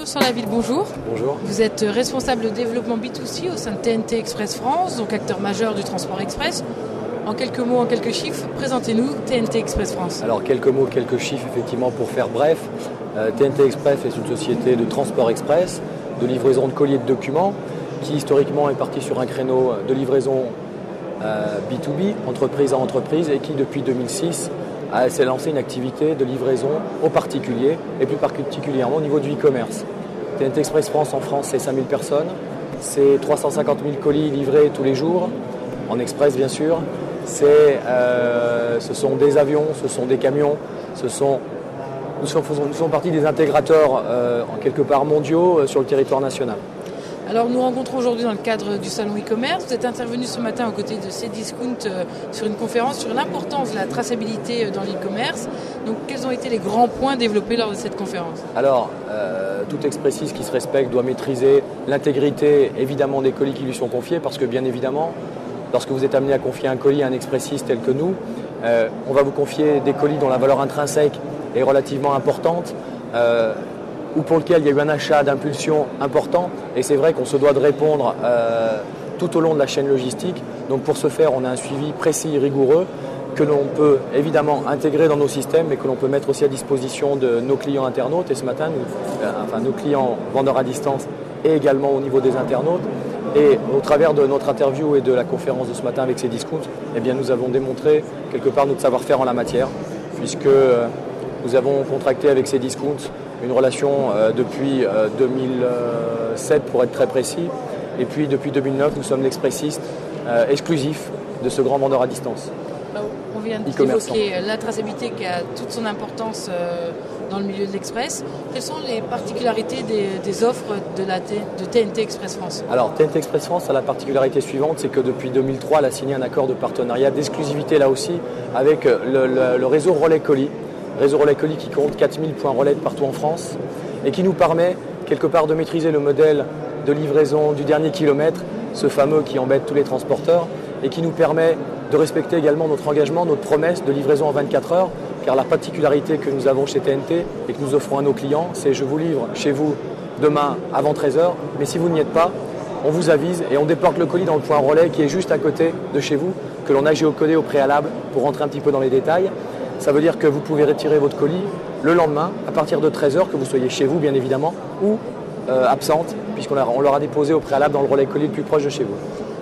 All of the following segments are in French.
Bruno Sanlaville, bonjour. Bonjour. Vous êtes responsable de développement B2C au sein de TNT Express France, donc acteur majeur du transport express. En quelques mots, en quelques chiffres, présentez-nous TNT Express France. Alors quelques mots, quelques chiffres effectivement pour faire bref. TNT Express est une société de transport express, de livraison de colis et de documents, qui historiquement est partie sur un créneau de livraison B2B, entreprise à entreprise, et qui depuis 2006 s'est lancé une activité de livraison aux particuliers, et plus particulièrement au niveau du e-commerce. TNT Express France en France, c'est 5000 personnes, c'est 350 000 colis livrés tous les jours, en express bien sûr. Ce sont des avions, ce sont des camions, nous faisons partie des intégrateurs en quelque part mondiaux sur le territoire national. Alors nous rencontrons aujourd'hui dans le cadre du salon e-commerce. Vous êtes intervenu ce matin aux côtés de Cdiscount sur une conférence sur l'importance de la traçabilité dans l'e-commerce. Donc quels ont été les grands points développés lors de cette conférence? Alors, tout expressiste qui se respecte doit maîtriser l'intégrité évidemment des colis qui lui sont confiés, parce que bien évidemment, lorsque vous êtes amené à confier un colis à un expressiste tel que nous, on va vous confier des colis dont la valeur intrinsèque est relativement importante, ou pour lequel il y a eu un achat d'impulsion important, et c'est vrai qu'on se doit de répondre tout au long de la chaîne logistique. Donc pour ce faire, on a un suivi précis et rigoureux que l'on peut évidemment intégrer dans nos systèmes, mais que l'on peut mettre aussi à disposition de nos clients internautes. Et ce matin, nos clients vendeurs à distance et également au niveau des internautes. Et au travers de notre interview et de la conférence de ce matin avec Cdiscount, eh bien, nous avons démontré quelque part notre savoir-faire en la matière, puisque nous avons contracté avec Cdiscount une relation depuis 2007 pour être très précis. Et puis depuis 2009, nous sommes l'expressiste exclusif de ce grand vendeur à distance. On vient d'évoquer la traçabilité qui a toute son importance dans le milieu de l'express. Quelles sont les particularités des offres de TNT Express France? Alors TNT Express France a la particularité suivante, c'est que depuis 2003, elle a signé un accord de partenariat d'exclusivité là aussi avec le réseau Relais Colis. Réseau Relais Colis qui compte 4000 points relais partout en France et qui nous permet quelque part de maîtriser le modèle de livraison du dernier kilomètre, ce fameux qui embête tous les transporteurs, et qui nous permet de respecter également notre engagement, notre promesse de livraison en 24 heures, car la particularité que nous avons chez TNT et que nous offrons à nos clients, c'est je vous livre chez vous demain avant 13 heures, mais si vous n'y êtes pas, on vous avise et on déporte le colis dans le point relais qui est juste à côté de chez vous, que l'on a géocodé au préalable pour rentrer un petit peu dans les détails. Ça veut dire que vous pouvez retirer votre colis le lendemain, à partir de 13 heures, que vous soyez chez vous bien évidemment, ou absente, puisqu'on leur a déposé au préalable dans le relais colis le plus proche de chez vous.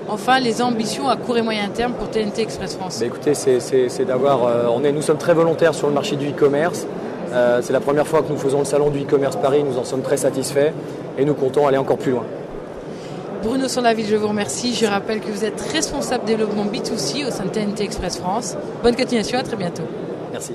Enfin, les ambitions à court et moyen terme pour TNT Express France. Écoutez, c'est d'avoir. Nous sommes très volontaires sur le marché du e-commerce. C'est la première fois que nous faisons le salon du e-commerce Paris. Nous en sommes très satisfaits et nous comptons aller encore plus loin. Bruno Sanlaville, je vous remercie. Je rappelle que vous êtes responsable développement B2C au sein de TNT Express France. Bonne continuation, à très bientôt. Merci.